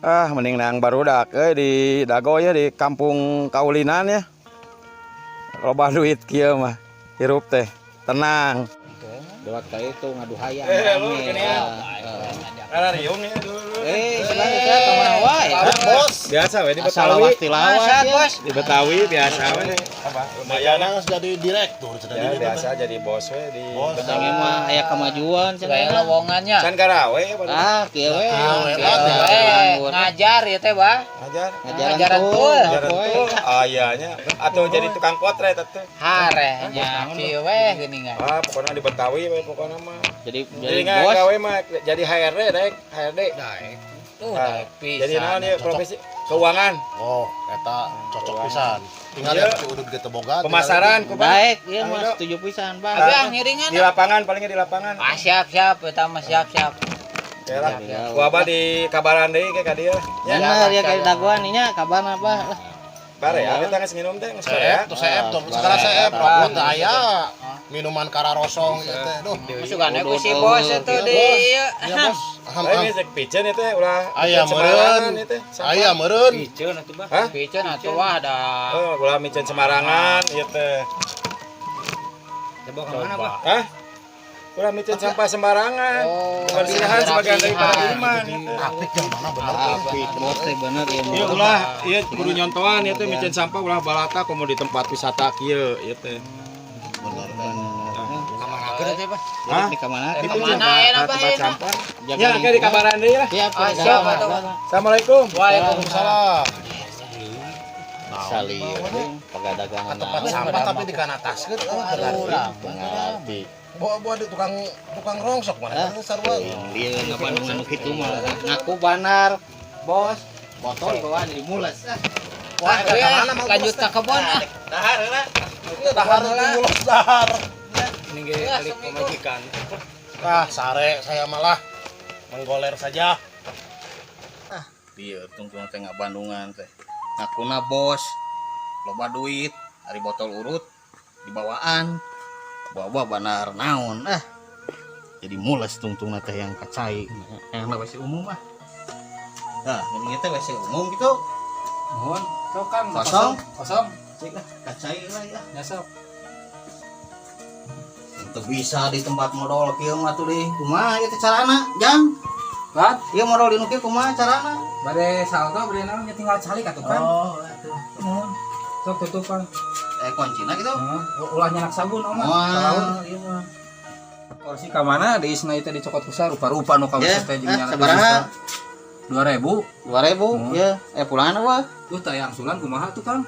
Mending nang barudak di Dago ya di kampung kaulinan ya. Loba duit kieu mah. Hirup teh tenang. Dewat kali itu ngadu hayang. Lu gini ya. Ada riung ya dulu. Sebenarnya saya kemana wae. Bos. Biasa we di Betawi. Bos. Di Betawi biasa we. Apa? Lumayan jadi direktur Ya, biasa jadi bos we di Betawi mah aya kemajuan cenah lowongannya. Can garawe Kieu we. Ngajar ya teh, Bah. Ngajaran tuh. Ayahnya atau jadi tukang potret atuh. Harehnya kieu we geuningan. Pokoknya di Betawi we pokoknya mah. Jadi bos. Gawe mah jadi HRD daek, HRD. Jadi naon ya profesi keuangan. Oh, eta cocok pisan. Tinggal ya udud gitu boga. Pemasaran ku baik, ieu mah setuju pisan, Bang. Abang ngiringan. Di lapangan palingnya di lapangan. Siap eta mah siap. Ya lah. Ku abah di kabaran deui ke ka dieu. Bener ya kayak daguan nya kabarna apa? Bare ya kita geus nginum teh geus ya. Seep tuh. Sekarang seep robot aya. Minuman kararosong ieu teh. Duh, Masukane ku si bos itu di ieu. iya bos. Ini cek piceun itu ulah. Aya meureun. Aya meureun. Piceun atuh, Bah. Hah? Piceun atuh ada. Ulah micen sembarangan ieu teh. Coba ke mana, Bah? Hah? Ulah micen sampah sembarangan. Kebersihan sebagian daripada iman. Apik yang mana bener. Apik, bener ya. Ieu ulah ieu kudu nyontohan ieu teh micen sampah ulah balata komo di tempat wisata kieu ieu teh. Bener. Mana teh, Bah? Hah? Di kamana? Di mana enak, Bah, tempat enak? sampah. Ya, kayak di kabaran deui lah. Siap, Siap atuh. Assalamualaikum. Waalaikumsalam. Sali, pagadagangan. Tempat sampah tapi di kana taskeun Pengalati. bawa di tukang rongsok mana sarua. Dia ngabandungan kitu mah. Ngaku banar, Bos. Botol bawaan di mules. Wah, lanjut ke kebon. Dahar heula. Dahar mulut dahar. Ini ge kali pemajikan. Sare saya malah menggoler saja. Dia tungtung teh ngabandungan teh. Ngakuna bos. Loba duit, hari botol urut dibawaan. Bawa banar naon jadi mules tungtung teh yang kacai yang WC umum ini teh WC umum gitu mohon Tuh kan kosong cik lah kacai lah ya nyasap. itu bisa di tempat modal kieu mah tuh deh kumaha ieu teh carana jang Kan? ieu modal di nu kieu kumaha carana Bade saldo bade naon tinggal calik atuh kan. atuh Mohon. Sok tutupan. kuncina gitu Ulah nyanak sabun oma. wah ieu mah Kursi ka mana di isna itu dicokot kusar rupa-rupa nu ka ya teh jeung nyanak. sabaraha 2000. 2000 ya pulangan apa Tuh yang sulan kumaha tuh Kang?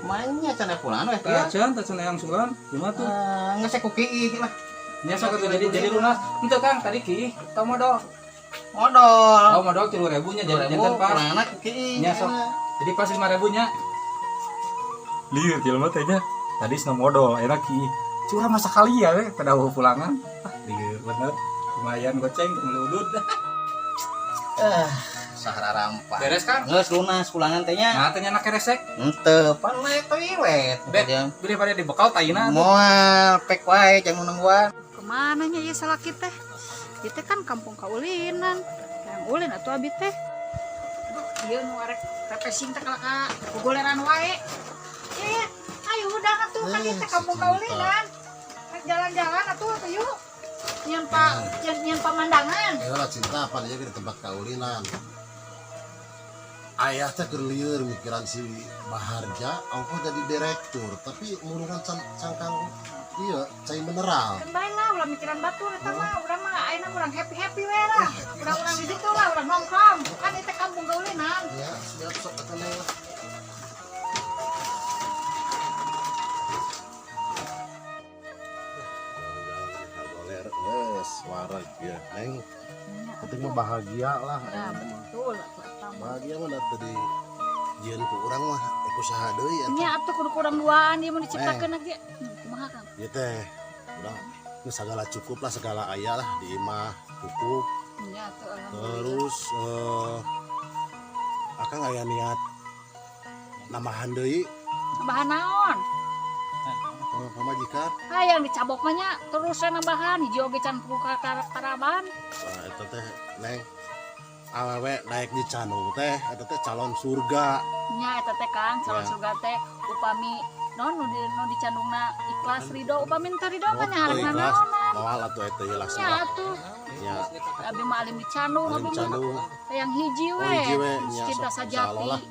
mainnya cenah pulangan weh ya Tacan tacan yang sulan kumaha tuh? ngesek ku kieu lah Nya sok atuh jadi lunas. Henteu Kang tadi ki teu modal. modal Oh modal 3000 nya jadi janten pas. pulangan ku kieu Nya sok. Jadi pas 5000 nya. Lieur jelema teh nya. Tadi sna modal enak ki. Curah masa kali ya we pada pulangan. Lieur bener. Lumayan goceng teu udud. sahara rampa Beres Kang? geus lunas pulangan teh nya Nah teh nya resek. henteu pan we toilet Bede pada dibekal tayina. moal pek wae jangan nungguan Kemana nya ya salaki teh? Ieu teh kan kampung kaulinan. Yang ulin atuh abi teh. Aduh, ieu nu arek repesing teh ka gogoleran wae. Ya, ayo udah atuh kan ieu teh kampung kaulinan. Rek jalan-jalan atuh yuk. Nyan pemandangan. Ya lah cinta apa aja di tempat kaulinan. Ayah teh keur lieur mikiran si Baharja, ongko jadi direktur, tapi murungan cangkang iya, cai mineral. Bae lah ulah mikiran batur eta mah, urang mah ayeuna urang happy-happy we lah. Urang di ditu lah, urang nongkrong. Kan ieu teh kampung kaulinan. Ya, siap sok katanya lah. Goler, yes, warak ya, neng. Penting mah bahagia lah. Nah, betul atuh eta mah. Bahagia mah dari jieun ku urang mah usaha deui eta. Nya atuh kudu kurang duaan ieu mun diciptakeun lagi. Kumaha Kang? Ieu teh udah geus segala cukup lah, segala aya lah di imah cukup. Nya atuh alhamdulillah. Terus akang aya niat nambahan deui Bahan naon? pamajikan. Hayang dicabok mah nya terus nambahan hiji oge can buka karaban. Nah, eta teh neng awewe daek di Canu teh eta teh calon surga. Nya eta teh Kang calon Ya. surga teh upami nu dicandungna ikhlas ridho upami teu ridho mah nya Oh, hareup ikhlas. naon. Moal atuh eta ieu Nya laksana. atuh Ya, abi mah alim dicandung alim abi mah Canu. yang hiji Oh, we. hiji we, nya, Cinta sok sajati. insyaallah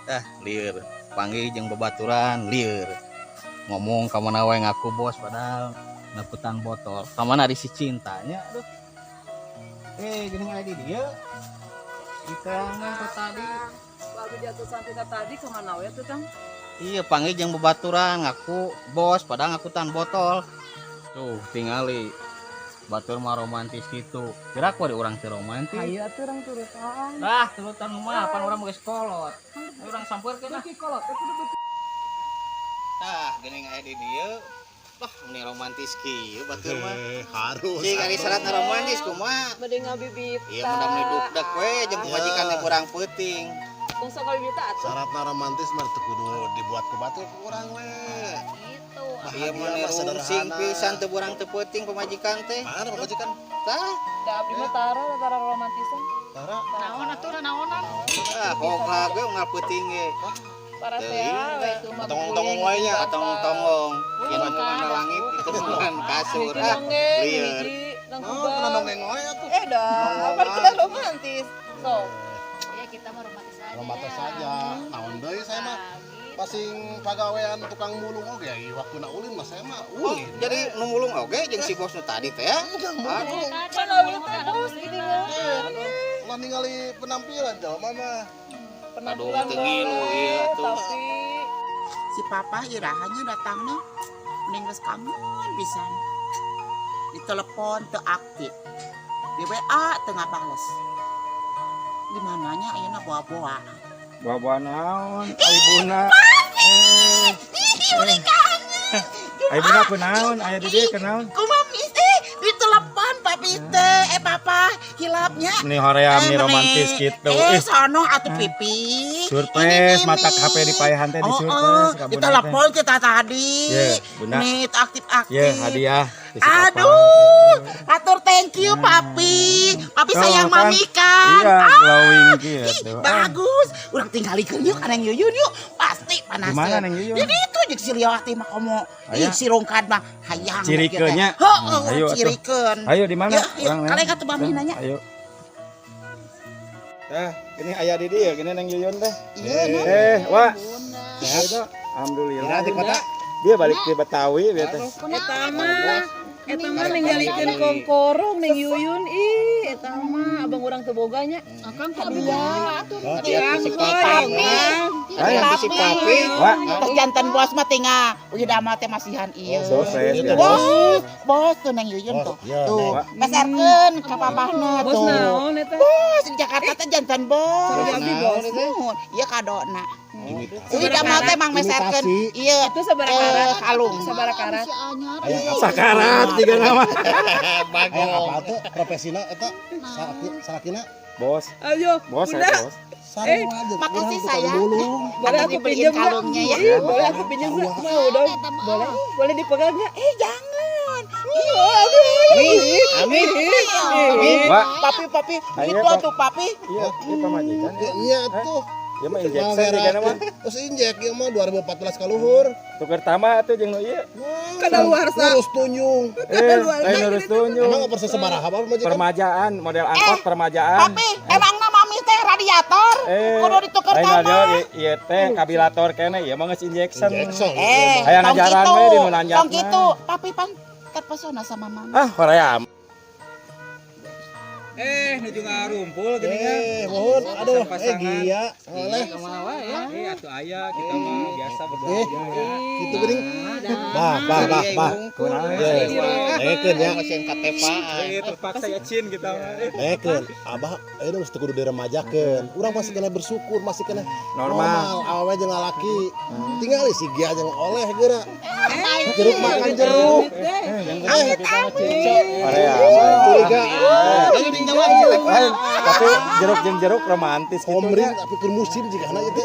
lah. Lieur panggil jeung babaturan lieur ngomong ka mana wae ngaku bos padahal naputan botol ka mana di si cintanya aduh gini aya di dia kita ngangkat tadi Lalu jatuh santina tadi kemana we tuh Kang? iya panggil jeung babaturan ngaku bos padahal ngakutan botol tuh tingali batur mah romantis gitu kira ku ada orang teu romantis Ayo atuh urang turutan. turutan mah pan urang geus kolot urang sampeurkeun lah Kolot gini aya di dia lah ini romantis kieu batur mah Harus. si kali syaratna romantis kumaha bade ngabibit. iya mudah duduk we jeung Ya. majikan teh kurang peuting Tong sok ngabibit atuh. Syaratna romantis mah teu kudu dibuat ku batur ku urang we. Gitu. iya Bahagia mah mah sing sederhana. pisan teu urang teu peuting pamajikan teh Mana pamajikan? tah Da abdi mah tara romantisan. Tara. Naon atuh naonan? hokla ge unggal peuting ge Para Teu, teh we itu mah. Tongong-tongong wae nya. tong-tongong yen mana langit itu bukan kasur Hiji nonggeng, lieur hiji nang Oh, kubang. kana nongeng wae atuh. Dah, apa kita romantis? Sok. Ya kita mah romantis aja. Romantis ya. saja. Naon deui saya mah Nah, gitu. pasing pagawean tukang mulung oge ieu waktuna ulin mah saya mah ulin. jadi nu mulung oge jeung si bos nu tadi teh ya aduh Kan abdi teh bos gini mah. Lah ningali penampilan jelema mah. Penampilan teu ngilu ieu bae, atuh. tapi Si papa irahannya datangnya mending geus kangen pisan. Ditelepon teu aktif. Di WA teu ngabales. Di mananya ayeuna boa-boa. Bawa naon aibuna aibuna kunaon aya di dieu kunaon Kumaha misi ditelepon papi teh papa hilapnya. ini hoream nih romantis gitu Sono atuh pipi. surprise Ini, mata ini. HP dipaehan teh di Oh, surprise ka bunda teh. ditelepon kita tadi. Ye, bunda. Nih itu aktif-aktif. Ye hadiah di si papa. Aduh, atur thank you papi. Papi Oh, sayang kan? mami kan. Iya glowing gitu Bagus. Urang tinggalikeun yuk ka Neng Yuyun yuk. Pasti panas. Gimana Neng Yuyun? Jadi itu jeung si Liawati mah komo. Aya. Ih si Rongkad mah hayang. Cirikeunnya? Heeh, Ayo, atuh. cirikeun. ayo di mana Ya, ya, kalian kata Mami nanya. ayo ini ayah di dia gini Neng Yuyun teh Iya, wah sehat alhamdulillah dia balik ke Betawi dia teh Eta mah ninggalikeun kongkorong Neng Yuyun ih eta mah abang urang teu boganya. Akang hadiah atuh. hadiah si Papi. hadiah si papi wah Terus jantan bos mah tinggal. Udah dama teh masihan ieu. sukses ya Bos tuh Neng Yuyun tuh. Iya, Tuh, Neng. pasarkeun ka papahna Bos tuh. naon eta? Bos di Jakarta teh jantan bos. Jadi abdi bos. Nuhun. Ieu kadona. Udah dama teh mang meserkeun ieu Itu sabaraha karat? kalung. Sabaraha karat? sakarat tiga nama Aya apa tuh profesina eta salakina bos Ayo, bos bunda. saya bos sarua aja. Makasih urang tukang sayang. mulung. Boleh Aku aku dibeliin pinjam nggak? kalungnya ya. Ih, boleh aku pinjam nggak? Mau dong. Boleh. Boleh dipegang nggak? Jangan. amin wah Papi, Ayo, itu Pak. tuh papi. iya ini pamajikan Iya tuh. dia mah injeksi tiga nama Terus injek ieu mah 2014 ka luhur. tuker tama tuh jeung nu ieu Kada luar sa. Terus tunjung. lain urus tunjuk Emang persen sabaraha apa majikan? permajaan model angkot permajaan Papi, emang nama mami teh radiator. Kudu ditukar lain tama. ada ieu teh kabilator kene ieu mah geus injection Injection. Aya tong ngajaran kitu, we di nu nanjak tong mah. kitu. Papi pan terpesona sama mama. ah hoream nuju ngarumpul geuningan. Mohon aduh Pasang-pasangan. Gia. Oleh. kemana wae ya Atuh aya kita mah biasa berbelanja ya. Gitu geuning. Bah. Ekeun ya. mesin KTP Terpaksa ya Cin kita mah. Ekeun. Abah ayeuna geus teu kudu diremajakeun. Urang masih kena bersyukur, masih kena normal awewe jeung lalaki. Tinggal si Gia jeung oleh geura. Jeruk makan jeruk. hoream Curiga. lain tapi jeruk jeung jeruk romantis gitu Omring nya. tapi keur musim jika anak itu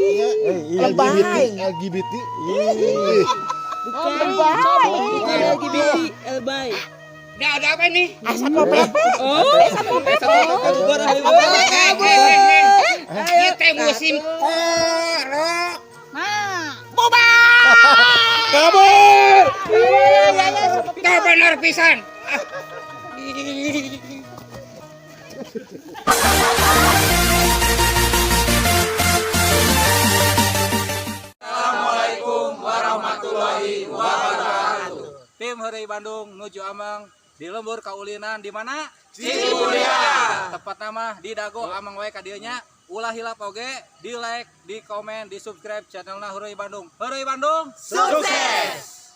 Iya. LGBT Ih. Bukan LGBT, Elbay. Ada apa ini? Satpol PP. Kita musim korok. Nah, Kabur! Kau benar pisan. Tim Hari Bandung nuju Amang di lembur kaulinan di mana? Ciburia. Tepat nama di Dago Amang wae ka dieu nya. Ulah hilap oge, di like, di komen, di subscribe channelna Hari Bandung. Hari Bandung Sukses.